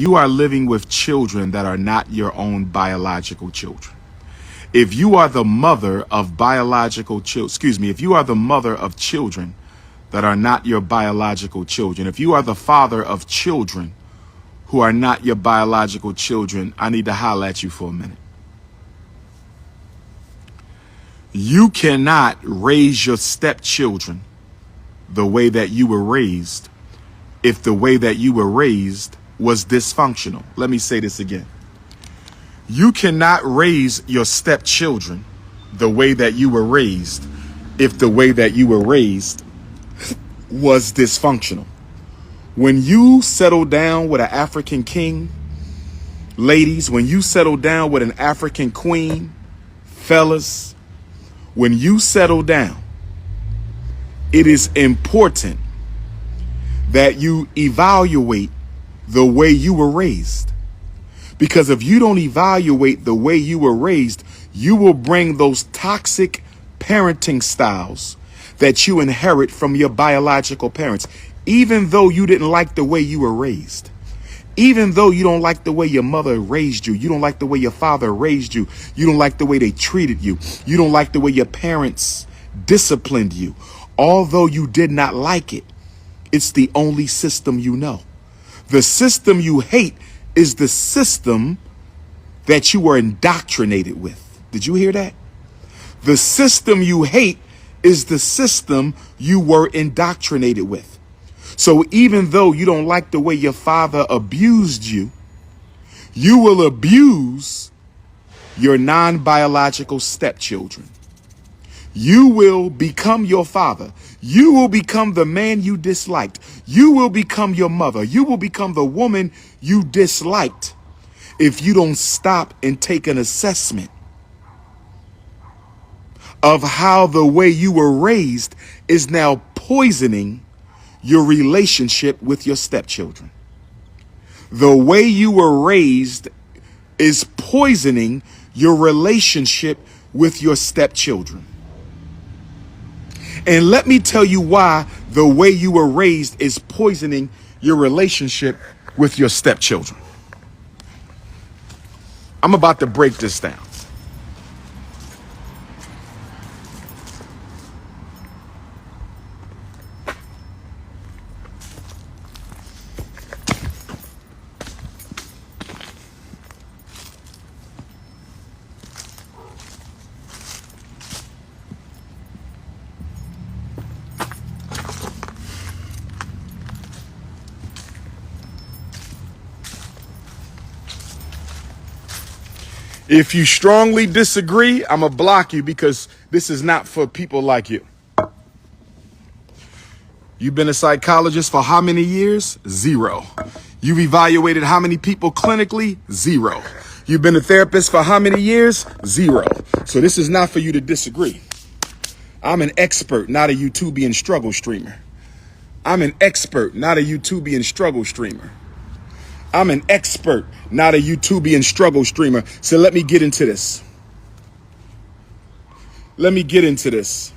you are living with children that are not your own biological children. If you are the mother of biological children, if you are the mother of children that are not your biological children, if you are the father of children who are not your biological children, I need to holler at you for a minute. You cannot raise your stepchildren the way that you were raised if the way that you were raised was dysfunctional. Let me say this again. You cannot raise your stepchildren the way that you were raised if the way that you were raised was dysfunctional. When you settle down with an African king, ladies, when you settle down with an African queen, fellas, when you settle down, it is important that you evaluate the way you were raised. Because if you don't evaluate the way you were raised, you will bring those toxic parenting styles that you inherit from your biological parents, even though you didn't like the way you were raised. Even though you don't like the way your mother raised you, you don't like the way your father raised you, you don't like the way they treated you, you don't like the way your parents disciplined you. Although you did not like it, it's the only system you know. The system you hate is the system that you were indoctrinated with. Did you hear that? The system you hate is the system you were indoctrinated with. So even though you don't like the way your father abused you, you will abuse your non-biological stepchildren. You will become your father. You will become the man you disliked. You will become your mother. You will become the woman you disliked if you don't stop and take an assessment of how the way you were raised is now poisoning your relationship with your stepchildren. The way you were raised is poisoning your relationship with your stepchildren. And let me tell you why the way you were raised is poisoning your relationship with your stepchildren. I'm about to break this down. If you strongly disagree, I'm going to block you because this is not for people like you. You've been a psychologist for how many years? 0. You've evaluated how many people clinically? 0. You've been a therapist for how many years? 0. So this is not for you to disagree. I'm an expert, not a YouTubian struggle streamer. I'm an expert, not a YouTubian struggle streamer. I'm an expert, not a YouTubian struggle streamer. So let me get into this. Let me get into this.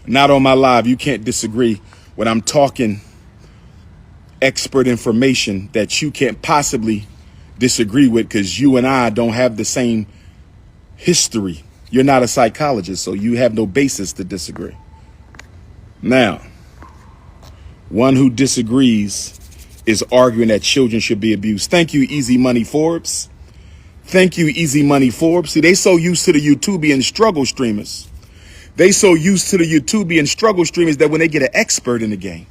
Not on my live. You can't disagree when I'm talking expert information that you can't possibly disagree with because you and I don't have the same history. You're not a psychologist, so you have no basis to disagree. Now, one who disagrees is arguing that children should be abused. Thank you, Easy Money Forbes. Thank you, Easy Money Forbes. See, they so used to the YouTubian struggle streamers. They so used to the YouTubian struggle streamers that when they get an expert in the game,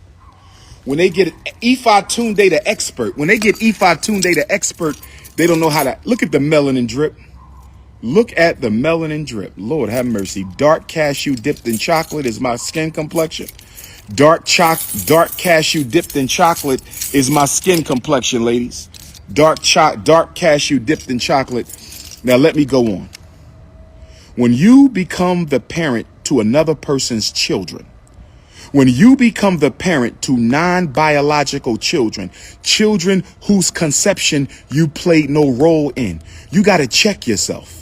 when they get Ephi Tunde the expert, when they get Ephi Tunde the expert, they don't know how to look at the melanin drip. Look at the melanin drip. Lord have mercy. Dark cashew dipped in chocolate is my skin complexion. Dark cashew dipped in chocolate is my skin complexion, ladies. Dark cashew dipped in chocolate. Now let me go on. When you become the parent to another person's children, when you become the parent to non-biological children, children whose conception you played no role in, you got to check yourself.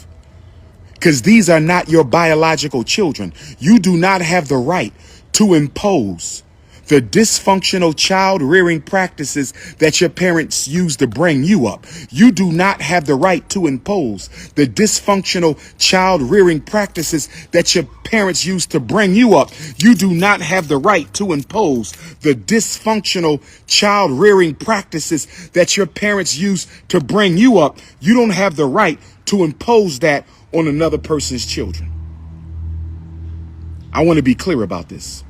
because these are not your biological children. You do not have the right to impose the dysfunctional child rearing practices that your parents used to bring you up. You do not have the right to impose the dysfunctional child rearing practices that your parents used to bring you up. You do not have the right to impose the dysfunctional child rearing practices that your parents used to bring you up. You don't have the right to impose that on another person's children. I want to be clear about this.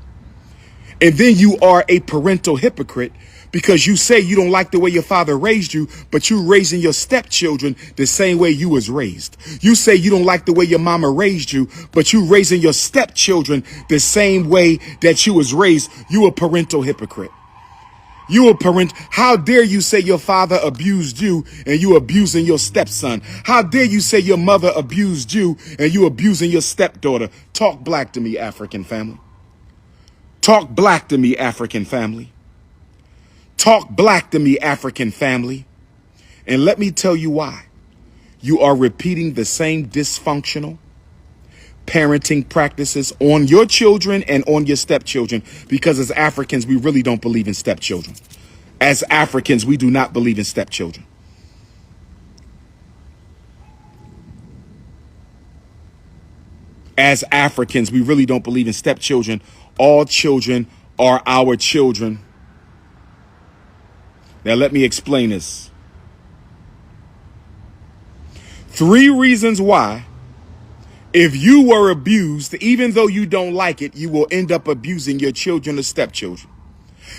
And then you are a parental hypocrite because you say you don't like the way your father raised you, but you raising your stepchildren the same way you was raised. You say you don't like the way your mama raised you, but you raising your stepchildren the same way that you was raised. You a parental hypocrite. You a parent. How dare you say your father abused you and you abusing your stepson? How dare you say your mother abused you and you abusing your stepdaughter? Talk black to me, African family. Talk black to me, African family. Talk black to me, African family. And let me tell you why. You are repeating the same dysfunctional parenting practices on your children and on your stepchildren, because as Africans, we really don't believe in stepchildren. As Africans, we do not believe in stepchildren. As Africans, we really don't believe in stepchildren. All children are our children. Now, let me explain this. 3 reasons why, if you were abused, even though you don't like it, you will end up abusing your children or stepchildren.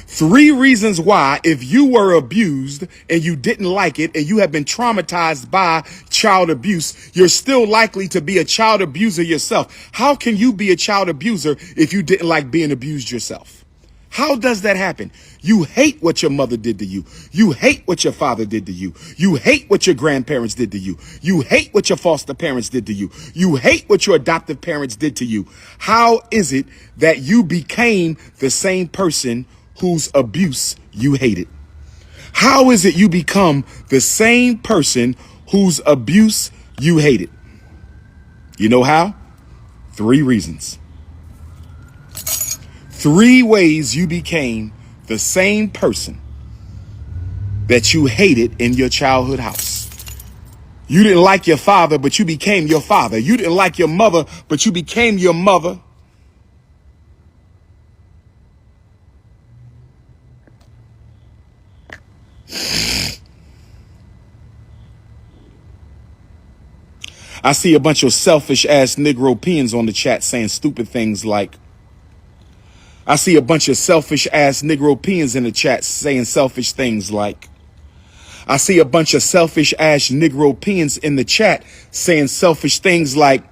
3 reasons why, if you were abused and you didn't like it and you have been traumatized by child abuse, you're still likely to be a child abuser yourself. How can you be a child abuser if you didn't like being abused yourself? How does that happen? You hate what your mother did to you. You hate what your father did to you. You hate what your grandparents did to you. You hate what your foster parents did to you. You hate what your adoptive parents did to you. How is it that you became the same person whose abuse you hated? How is it you become the same person whose abuse you hated? You know how? 3 reasons. 3 ways you became the same person that you hated in your childhood house. You didn't like your father, but you became your father. You didn't like your mother, but you became your mother. I see a bunch of selfish ass Negro peons on the chat saying stupid things like, I see a bunch of selfish ass Negro peons in the chat saying selfish things like, I see a bunch of selfish ass Negro peons in the chat saying selfish things like,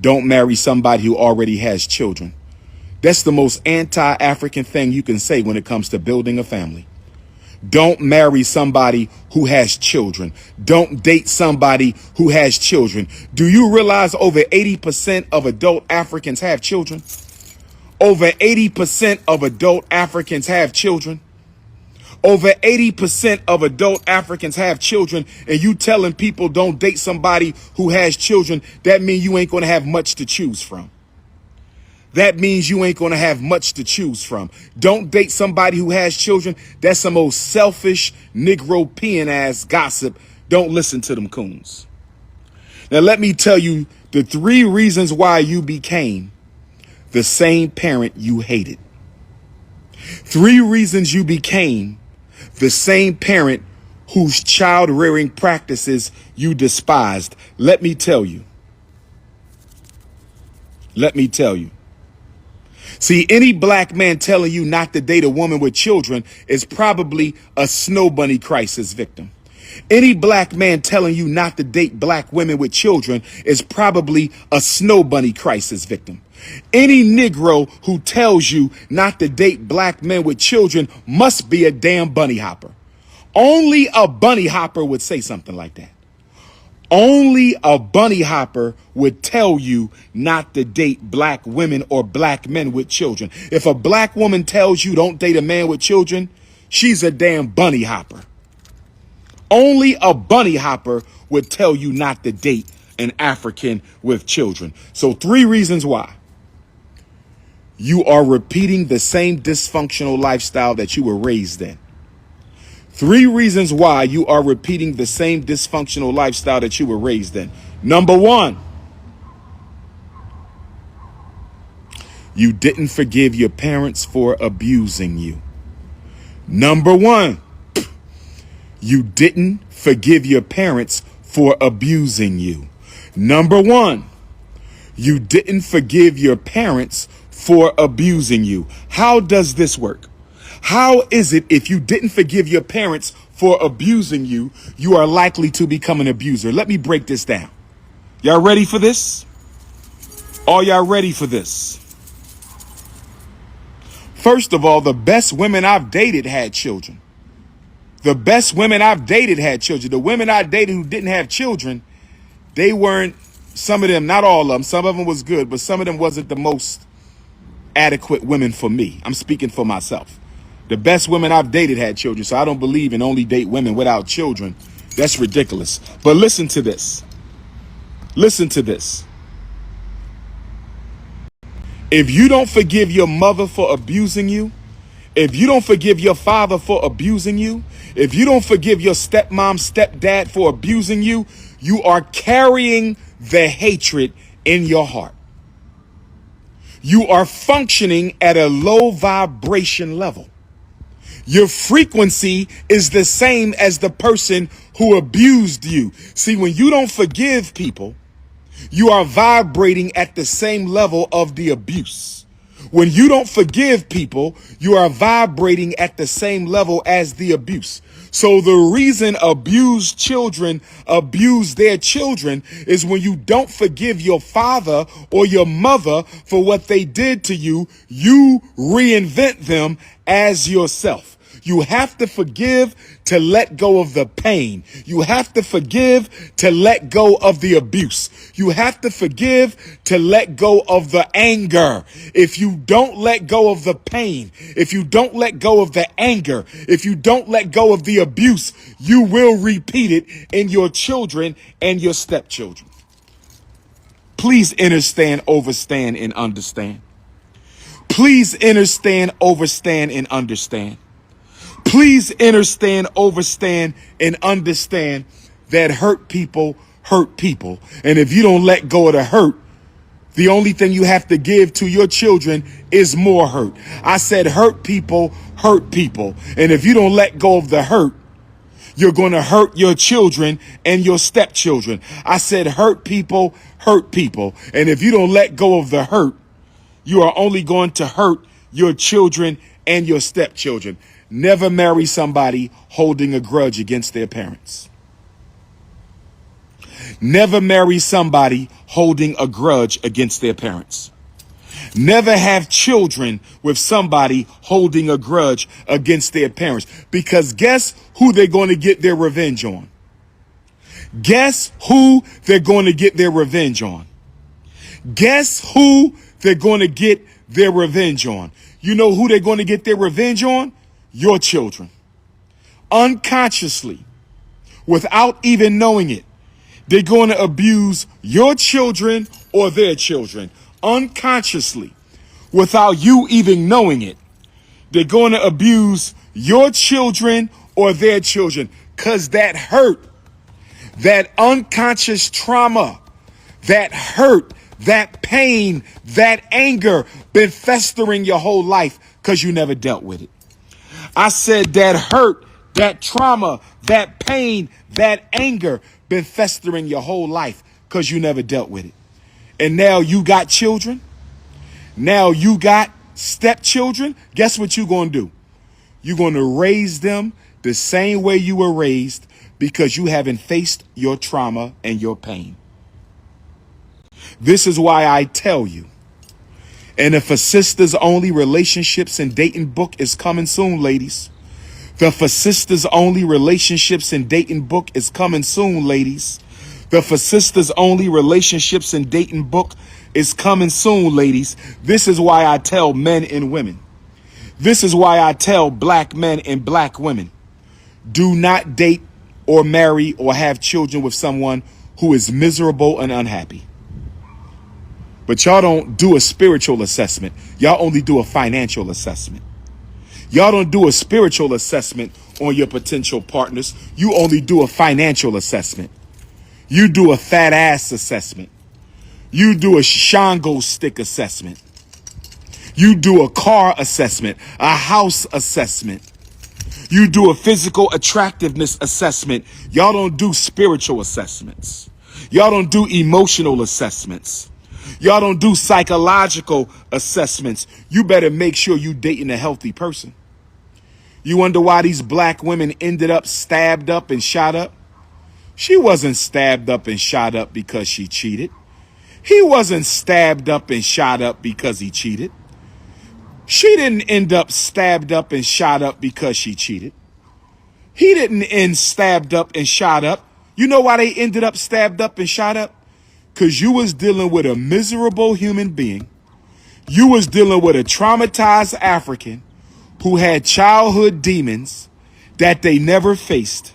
don't marry somebody who already has children. That's the most anti-African thing you can say when it comes to building a family. Don't marry somebody who has children. Don't date somebody who has children. Do you realize over 80% of adult Africans have children? Over 80% of adult Africans have children. Over 80% of adult Africans have children, and you telling people don't date somebody who has children, that means you ain't going to have much to choose from. That means you ain't going to have much to choose from. Don't date somebody who has children. That's some old selfish Negro peon ass gossip. Don't listen to them coons. Now, let me tell you the 3 reasons why you became the same parent you hated. 3 reasons you became the same parent whose child rearing practices you despised. Let me tell you. Let me tell you. See, any black man telling you not to date a woman with children is probably a snow bunny crisis victim. Any black man telling you not to date black women with children is probably a snow bunny crisis victim. Any Negro who tells you not to date black men with children must be a damn bunny hopper. Only a bunny hopper would say something like that. Only a bunny hopper would tell you not to date black women or black men with children. If a black woman tells you don't date a man with children, she's a damn bunny hopper. Only a bunny hopper would tell you not to date an African with children. So 3 reasons why. You are repeating the same dysfunctional lifestyle that you were raised in. 3 reasons why you are repeating the same dysfunctional lifestyle that you were raised in. Number 1, you didn't forgive your parents for abusing you. Number 1, you didn't forgive your parents for abusing you. Number 1, you didn't forgive your parents for abusing you. How does this work? How is it if you didn't forgive your parents for abusing you, you are likely to become an abuser? Let me break this down. Y'all ready for this? Are y'all ready for this? First of all, the best women I've dated had children. The best women I've dated had children. The women I dated who didn't have children, they weren't, some of them, not all of them, some of them was good, but some of them wasn't the most adequate women for me. I'm speaking for myself. The best women I've dated had children, so I don't believe in only date women without children. That's ridiculous. But listen to this. Listen to this. If you don't forgive your mother for abusing you, if you don't forgive your father for abusing you, if you don't forgive your stepmom, stepdad for abusing you, you are carrying the hatred in your heart. You are functioning at a low vibration level. Your frequency is the same as the person who abused you. See, when you don't forgive people, you are vibrating at the same level of the abuse. When you don't forgive people, you are vibrating at the same level as the abuse. So the reason abused children abuse their children is when you don't forgive your father or your mother for what they did to you, you reinvent them as yourself. You have to forgive to let go of the pain. You have to forgive to let go of the abuse. You have to forgive to let go of the anger. If you don't let go of the pain, if you don't let go of the anger, if you don't let go of the abuse, you will repeat it in your children and your stepchildren. Please understand, overstand, and understand. Please understand, overstand, and understand. Please understand, overstand, and understand that hurt people hurt people. And if you don't let go of the hurt, the only thing you have to give to your children is more hurt. I said hurt people hurt people. And if you don't let go of the hurt, you're going to hurt your children and your stepchildren. I said hurt people hurt people. And if you don't let go of the hurt, you are only going to hurt your children and your stepchildren. Never marry somebody holding a grudge against their parents. Never marry somebody holding a grudge against their parents. Never have children with somebody holding a grudge against their parents. Because guess who they're going to get their revenge on? Guess who they're going to get their revenge on? Guess who they're going to get their revenge on? You know who they're going to get their revenge on? Your children. Unconsciously, without even knowing it, they're going to abuse your children or their children. Unconsciously, without you even knowing it, they're going to abuse your children or their children. Because that hurt, that unconscious trauma, that hurt, that pain, that anger been festering your whole life because you never dealt with it. I said that hurt, that trauma, that pain, that anger been festering your whole life because you never dealt with it. And now you got children. Now you got stepchildren. Guess what you're going to do? You're going to raise them the same way you were raised because you haven't faced your trauma and your pain. This is why I tell you. And if a sisters only relationships and dating book is coming soon, ladies. The For Sisters Only Relationships and Dating book is coming soon, ladies. The For Sisters Only Relationships and Dating book is coming soon, ladies. This is why I tell men and women. This is why I tell black men and black women. Do not date or marry or have children with someone who is miserable and unhappy. But y'all don't do a spiritual assessment. Y'all only do a financial assessment. Y'all don't do a spiritual assessment on your potential partners. You only do a financial assessment. You do a fat ass assessment. You do a Shango stick assessment. You do a car assessment, a house assessment. You do a physical attractiveness assessment. Y'all don't do spiritual assessments. Y'all don't do emotional assessments. Y'all don't do psychological assessments. You better make sure you dating a healthy person. You wonder why these black women ended up stabbed up and shot up? She wasn't stabbed up and shot up because she cheated. He wasn't stabbed up and shot up because he cheated. She didn't end up stabbed up and shot up because she cheated. He didn't end stabbed up and shot up. You know why they ended up stabbed up and shot up? Because you was dealing with a miserable human being. You was dealing with a traumatized African who had childhood demons that they never faced.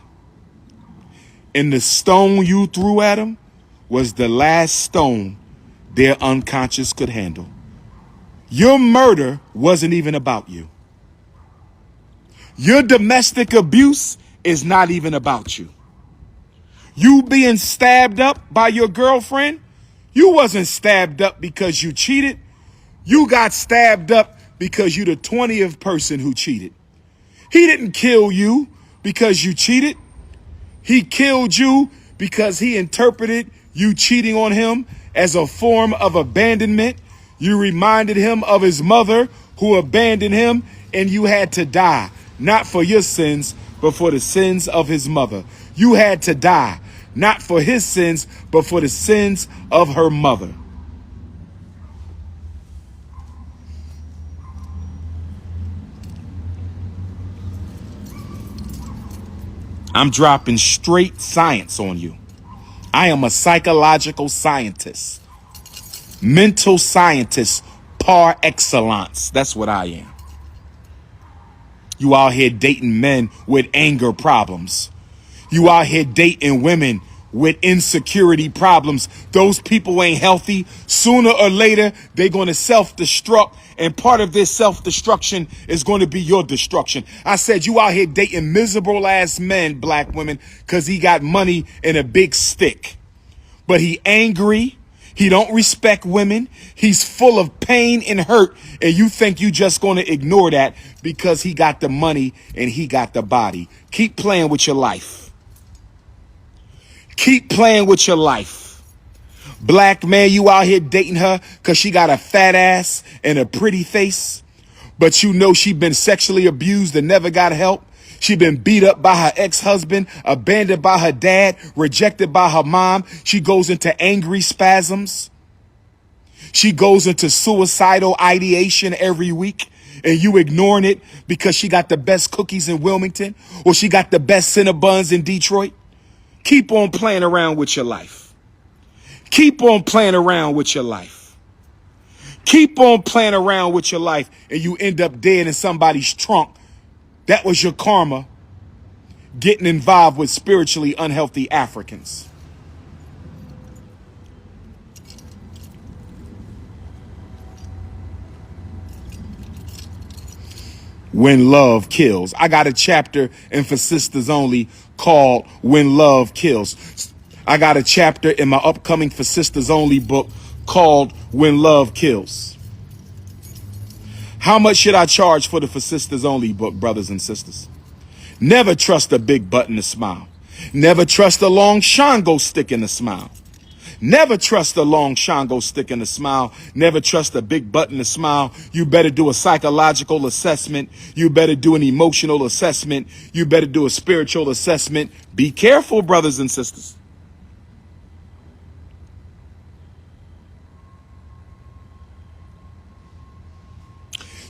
And the stone you threw at them was the last stone their unconscious could handle. Your murder wasn't even about you. Your domestic abuse is not even about you. You being stabbed up by your girlfriend, you wasn't stabbed up because you cheated. You got stabbed up because you the 20th person who cheated. He didn't kill you because you cheated. He killed you because he interpreted you cheating on him as a form of abandonment. You reminded him of his mother who abandoned him, and you had to die, not for your sins, but for the sins of his mother. You had to die, not for his sins, but for the sins of her mother. I'm dropping straight science on you. I am a psychological scientist, mental scientist par excellence. That's what I am. You out here dating men with anger problems. You out here dating women with insecurity problems. Those people ain't healthy. Sooner or later, they're going to self-destruct. And part of this self-destruction is going to be your destruction. I said you out here dating miserable ass men, black women, because he got money and a big stick. But he angry. He don't respect women. He's full of pain and hurt. And you think you just going to ignore that because he got the money and he got the body. Keep playing with your life. Keep playing with your life. Black man, you out here dating her because she got a fat ass and a pretty face. But you know she been sexually abused and never got help. She been beat up by her ex-husband, abandoned by her dad, rejected by her mom. She goes into angry spasms. She goes into suicidal ideation every week. And you ignoring it because she got the best cookies in Wilmington or she got the best Cinnabons in Detroit. Keep on playing around with your life. Keep on playing around with your life. Keep on playing around with your life and you end up dead in somebody's trunk. That was your karma, getting involved with spiritually unhealthy Africans. When Love Kills. I got a chapter in For Sisters Only called When Love Kills. I got a chapter in my upcoming For Sisters Only book called When Love Kills. How much should I charge for the For Sisters Only book, brothers and sisters? Never trust a big butt in a smile. Never trust a long Shango stick in a smile. Never trust a long Shango stick in a smile. Never trust a big butt in a smile. You better do a psychological assessment. You better do an emotional assessment. You better do a spiritual assessment. Be careful, brothers and sisters.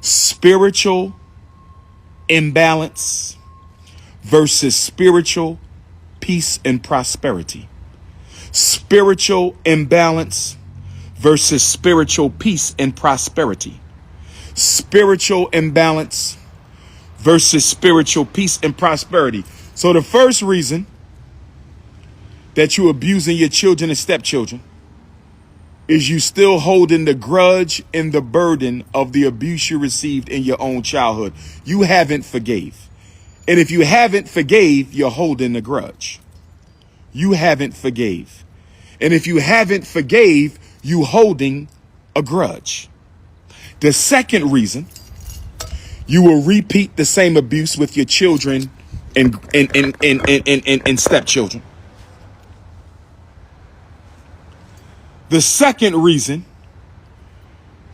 Spiritual imbalance versus spiritual peace and prosperity. Spiritual imbalance versus spiritual peace and prosperity. Spiritual imbalance versus spiritual peace and prosperity. So the first reason that you're abusing your children and stepchildren is you still holding the grudge and the burden of the abuse you received in your own childhood. You haven't forgave. And if you haven't forgave, you're holding the grudge. You haven't forgave. And if you haven't forgave, you holding a grudge. The second reason, you will repeat the same abuse with your children and stepchildren. The second reason,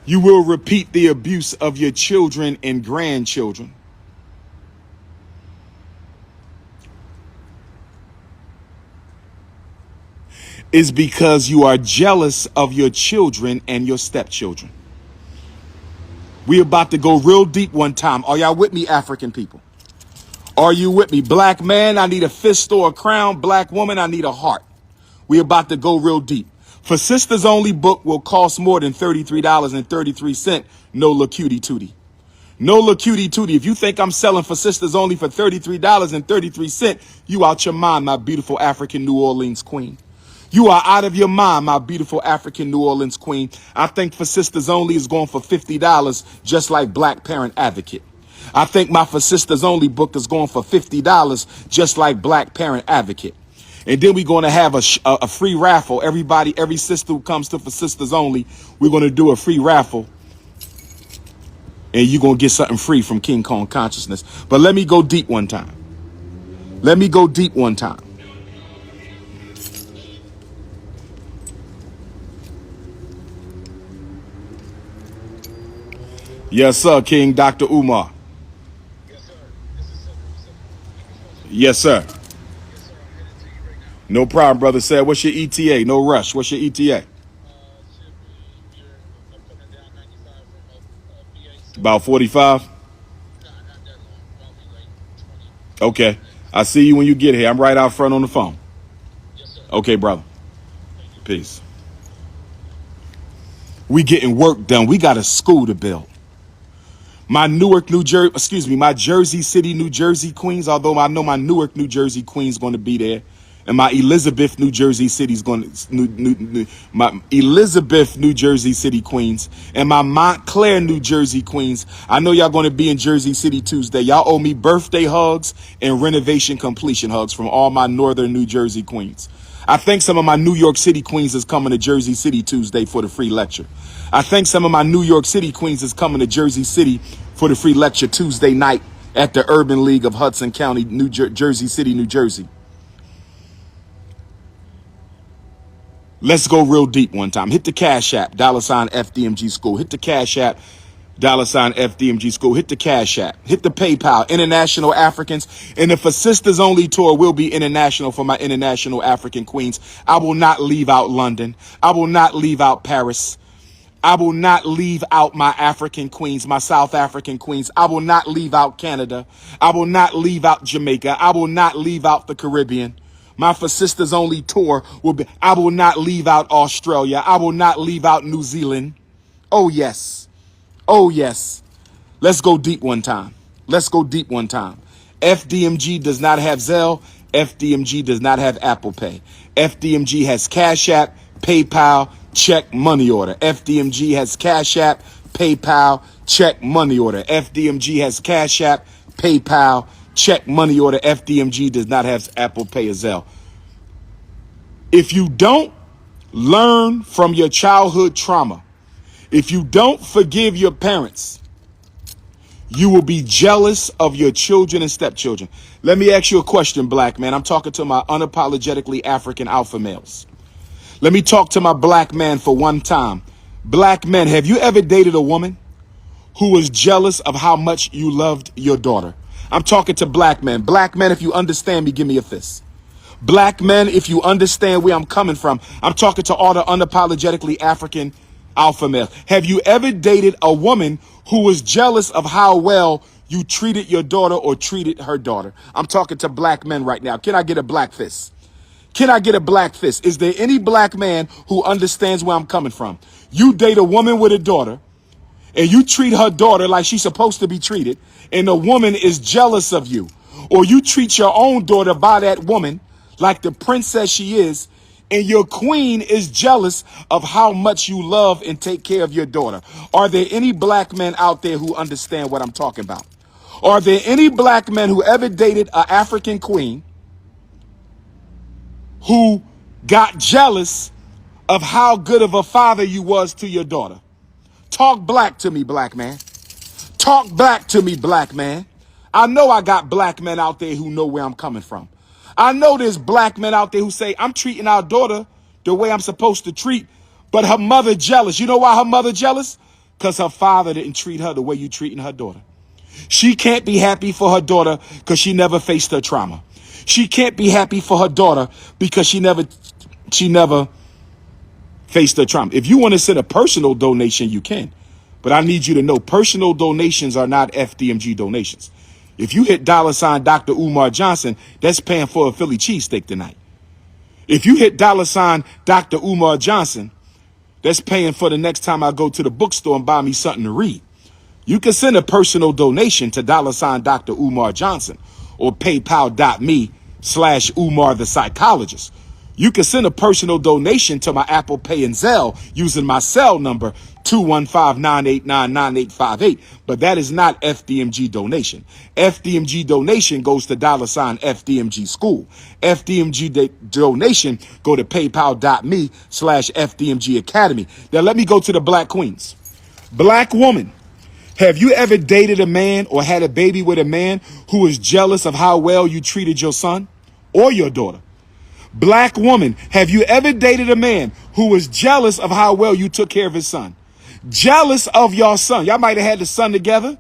you will repeat the abuse of your children and grandchildren. Is because you are jealous of your children and your stepchildren. We about to go real deep one time. Are y'all with me, African people? Are you with me? Black man, I need a fist or a crown. Black woman, I need a heart. We about to go real deep. For Sisters Only book will cost more than $33.33. No la cutie tootie. No la cutie tootie. If you think I'm selling For Sisters Only for $33.33, you out your mind, my beautiful African New Orleans queen. You are out of your mind, my beautiful African New Orleans queen. I think For Sisters Only is going for $50, just like Black Parent Advocate. I think my For Sisters Only book is going for $50, just like Black Parent Advocate. And then we're going to have a free raffle. Everybody, every sister who comes to For Sisters Only, we're going to do a free raffle. And you're going to get something free from King Kong Consciousness. But let me go deep one time. Let me go deep one time. Yes, sir, King Dr. Umar. Yes, sir. No problem, brother. Said, what's your ETA? No rush. What's your ETA? About 45? Okay. I see you when you get here. I'm right out front on the phone. Okay, brother. Peace. We getting work done. We got a school to build. My my Jersey City, New Jersey queens, although I know my Newark, New Jersey queen's going to be there. And my Elizabeth, New Jersey City's going to, my Elizabeth, New Jersey City queens, and my Montclair, New Jersey queens. I know y'all going to be in Jersey City Tuesday. Y'all owe me birthday hugs and renovation completion hugs from all my northern New Jersey queens. I think some of my New York City queens is coming to Jersey City Tuesday for the free lecture. I think some of my New York City queens is coming to Jersey City for the free lecture Tuesday night at the Urban League of Hudson County, Jersey City, New Jersey. Let's go real deep one time. Hit the Cash App, $FDMG School. Hit the Cash App, $FDMG School. Hit the Cash App. Hit the PayPal, International Africans. And the For Sisters Only tour will be international for my international African queens. I will not leave out London. I will not leave out Paris. I will not leave out my African queens, my South African queens. I will not leave out Canada. I will not leave out Jamaica. I will not leave out the Caribbean. My For Sisters Only tour will be, I will not leave out Australia. I will not leave out New Zealand. Oh, yes. Oh, yes. Let's go deep one time. Let's go deep one time. FDMG does not have Zelle. FDMG does not have Apple Pay. FDMG has Cash App, PayPal, check, money order. FDMG has Cash App, PayPal, check, money order. FDMG has Cash App, PayPal, check, money order. FDMG does not have Apple Pay or Zelle. If you don't learn from your childhood trauma, if you don't forgive your parents, you will be jealous of your children and stepchildren. Let me ask you a question, black man. I'm talking to my unapologetically African alpha males. Let me talk to my black man for one time. Black men, have you ever dated a woman who was jealous of how much you loved your daughter? I'm talking to black men. Black men, if you understand me, give me a fist. Black men, if you understand where I'm coming from, I'm talking to all the unapologetically African alpha males. Have you ever dated a woman who was jealous of how well you treated your daughter or treated her daughter? I'm talking to black men right now. Can I get a black fist? Can I get a black fist? Is there any black man who understands where I'm coming from? You date a woman with a daughter, and you treat her daughter like she's supposed to be treated, and the woman is jealous of you. Or you treat your own daughter by that woman like the princess she is, and your queen is jealous of how much you love and take care of your daughter. Are there any black men out there who understand what I'm talking about? Are there any black men who ever dated an African queen who got jealous of how good of a father you was to your daughter? Talk black to me, black man. Talk back to me, black man. I know I got black men out there who know where I'm coming from. I know there's black men out there who say, I'm treating our daughter the way I'm supposed to treat, but her mother jealous. You know why her mother jealous? Because her father didn't treat her the way you treating her daughter. She can't be happy for her daughter because she never faced her trauma. She can't be happy for her daughter because she never faced her trauma. If you want to send a personal donation, you can. But I need you to know personal donations are not FDMG donations. If you hit $ Dr. Umar Johnson, that's paying for a Philly cheesesteak tonight. If you hit $ Dr. Umar Johnson, that's paying for the next time I go to the bookstore and buy me something to read. You can send a personal donation to $ Dr. Umar Johnson or paypal.me/Umar the psychologist. You can send a personal donation to my Apple Pay and Zelle using my cell number 215-989-9858. But that is not FDMG donation. FDMG donation goes to $ FDMG school. FDMG donation go to paypal.me/FDMG academy. Now let me go to the black queens. Black woman, have you ever dated a man or had a baby with a man who is jealous of how well you treated your son or your daughter? Black woman, have you ever dated a man who was jealous of how well you took care of his son? Jealous of your son. Y'all might have had the son together,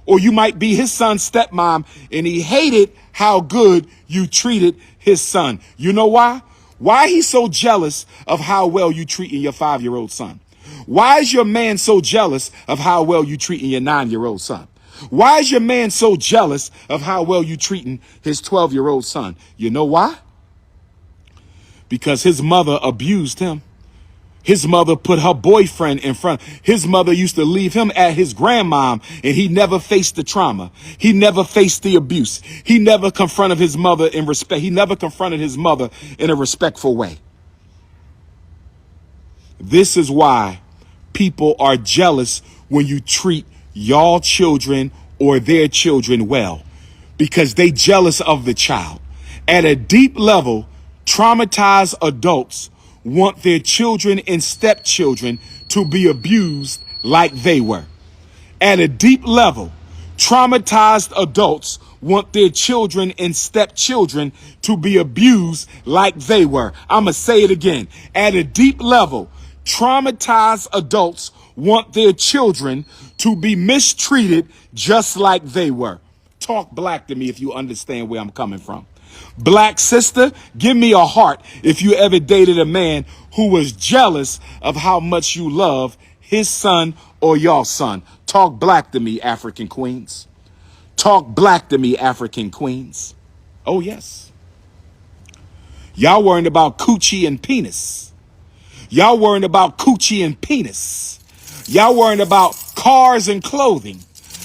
or you might be his son's stepmom, and he hated how good you treated his son. You know why? Why he's so jealous of how well you treating your 5-year-old son? Why is your man so jealous of how well you treating your 9-year-old son? Why is your man so jealous of how well you treating his 12-year-old son? You know why? Because his mother abused him. His mother put her boyfriend in front. His mother used to leave him at his grandmom, and he never faced the trauma. He never faced the abuse. He never confronted his mother in respect. He never confronted his mother in a respectful way. This is why people are jealous when you treat y'all children or their children well, because they jealous of the child. At a deep level, traumatized adults want their children and stepchildren to be abused like they were. At a deep level, traumatized adults want their children and stepchildren to be abused like they were. I'm going to say it again. At a deep level, traumatized adults want their children to be mistreated just like they were. Talk black to me if you understand where I'm coming from. Black sister, give me a heart if you ever dated a man who was jealous of how much you love his son or your son. Talk black to me, African queens. Talk black to me, African queens. Oh, yes. Y'all worrying about coochie and penis. Y'all worrying about coochie and penis. Y'all worrying about cars and clothing.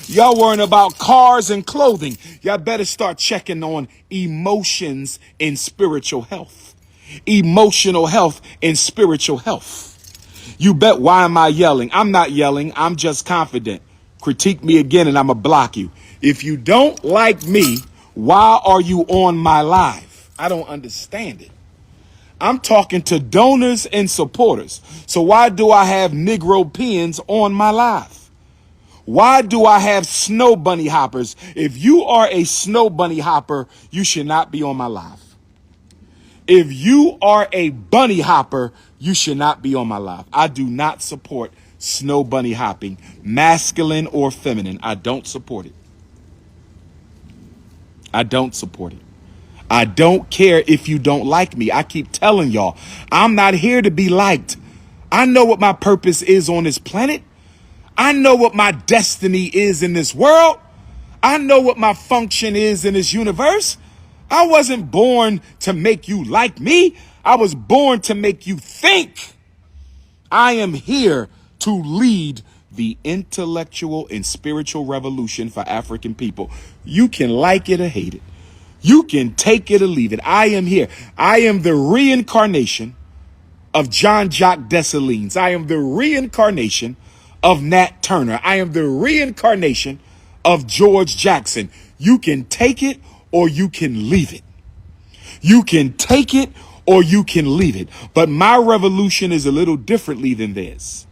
Y'all worrying about cars and clothing. Y'all better start checking on emotions and spiritual health. Emotional health and spiritual health. You bet. Why am I yelling? I'm not yelling. I'm just confident. Critique me again and I'm going to block you. If you don't like me, why are you on my live? I don't understand it. I'm talking to donors and supporters. So why do I have Negro peons on my live? Why do I have snow bunny hoppers? If you are a snow bunny hopper, you should not be on my live. If you are a bunny hopper, you should not be on my live. I do not support snow bunny hopping, masculine or feminine. I don't support it. I don't support it. I don't care if you don't like me. I keep telling y'all, I'm not here to be liked. I know what my purpose is on this planet. I know what my destiny is in this world. I know what my function is in this universe. I wasn't born to make you like me. I was born to make you think. I am here to lead the intellectual and spiritual revolution for African people. You can like it or hate it. You can take it or leave it. I am here. I am the reincarnation of Jean-Jacques Dessalines. I am the reincarnation of Nat Turner. I am the reincarnation of George Jackson. You can take it or you can leave it. You can take it or you can leave it. But my revolution is a little differently than this.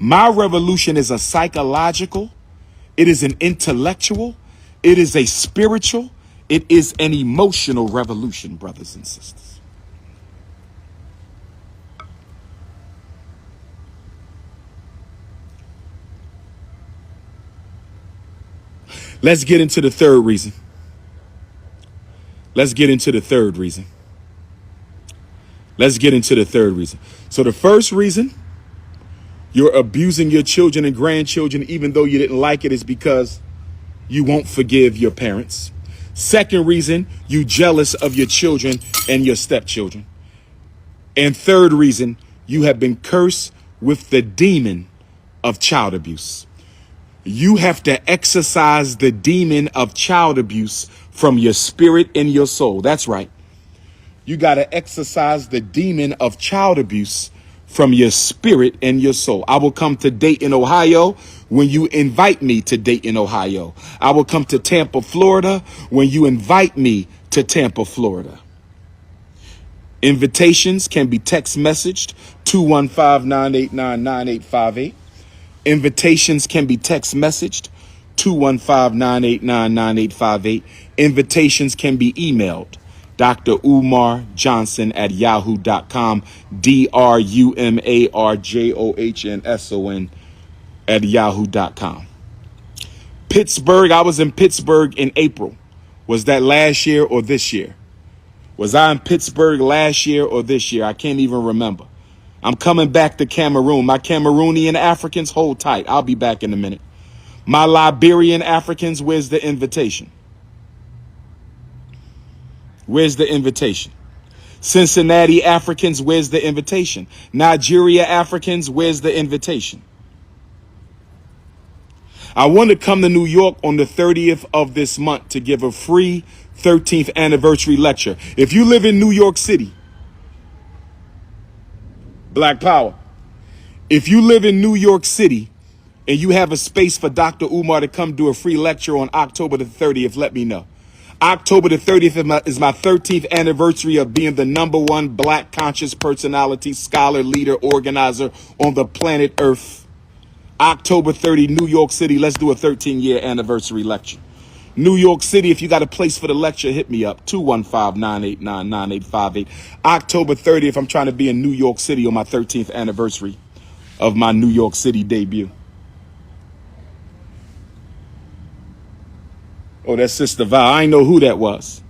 My revolution is a psychological, it is an intellectual, it is a spiritual, it is an emotional revolution, brothers and sisters. Let's get into the third reason. Let's get into the third reason. Let's get into the third reason. So the first reason you're abusing your children and grandchildren, even though you didn't like it, is because you won't forgive your parents. Second reason, you jealous of your children and your stepchildren. And third reason, you have been cursed with the demon of child abuse. You have to exorcise the demon of child abuse from your spirit and your soul. That's right. You got to exorcise the demon of child abuse from your spirit and your soul. I will come to Dayton, Ohio when you invite me to Dayton, Ohio. I will come to Tampa, Florida when you invite me to Tampa, Florida. Invitations can be text messaged 215-989-9858. Invitations can be text messaged 215-989-9858. Invitations can be emailed Dr. Umar Johnson at yahoo.com, DRUMARJOHNSON at yahoo.com. Pittsburgh, I was in Pittsburgh in April. Was that last year or this year? Was I in Pittsburgh last year or this year? I can't even remember. I'm coming back to Cameroon. My Cameroonian Africans, hold tight. I'll be back in a minute. My Liberian Africans, where's the invitation? Where's the invitation? Cincinnati Africans, where's the invitation? Nigeria Africans, where's the invitation? I want to come to New York on the 30th of this month to give a free 13th anniversary lecture. If you live in New York City, Black Power. If you live in New York City and you have a space for Dr. Umar to come do a free lecture on October the 30th, let me know. October the 30th is my 13th anniversary of being the #1 Black conscious personality, scholar, leader, organizer on the planet Earth. October 30, New York City. Let's do a 13-year anniversary lecture. New York City, if you got a place for the lecture, hit me up, 215-989-9858. October 30th, I'm trying to be in New York City on my 13th anniversary of my New York City debut. Oh, that's Sister Val. I didn't know who that was.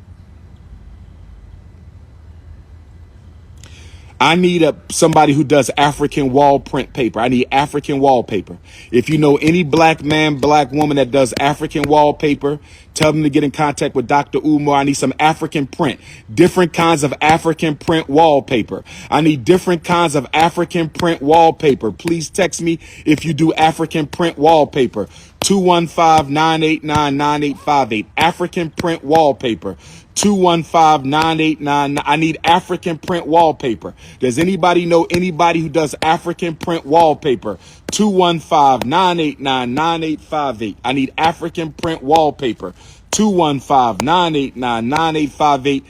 I need somebody who does African wall print paper. I need African wallpaper. If you know any black man, black woman that does African wallpaper, tell them to get in contact with Dr. Umar. I need some African print, different kinds of African print wallpaper. I need different kinds of African print wallpaper. Please text me if you do African print wallpaper. 215-989-9858. African print wallpaper. 215-989. I need African print wallpaper. Does anybody know anybody who does African print wallpaper? 215-989-9858. I need African print wallpaper. 215-989-9858.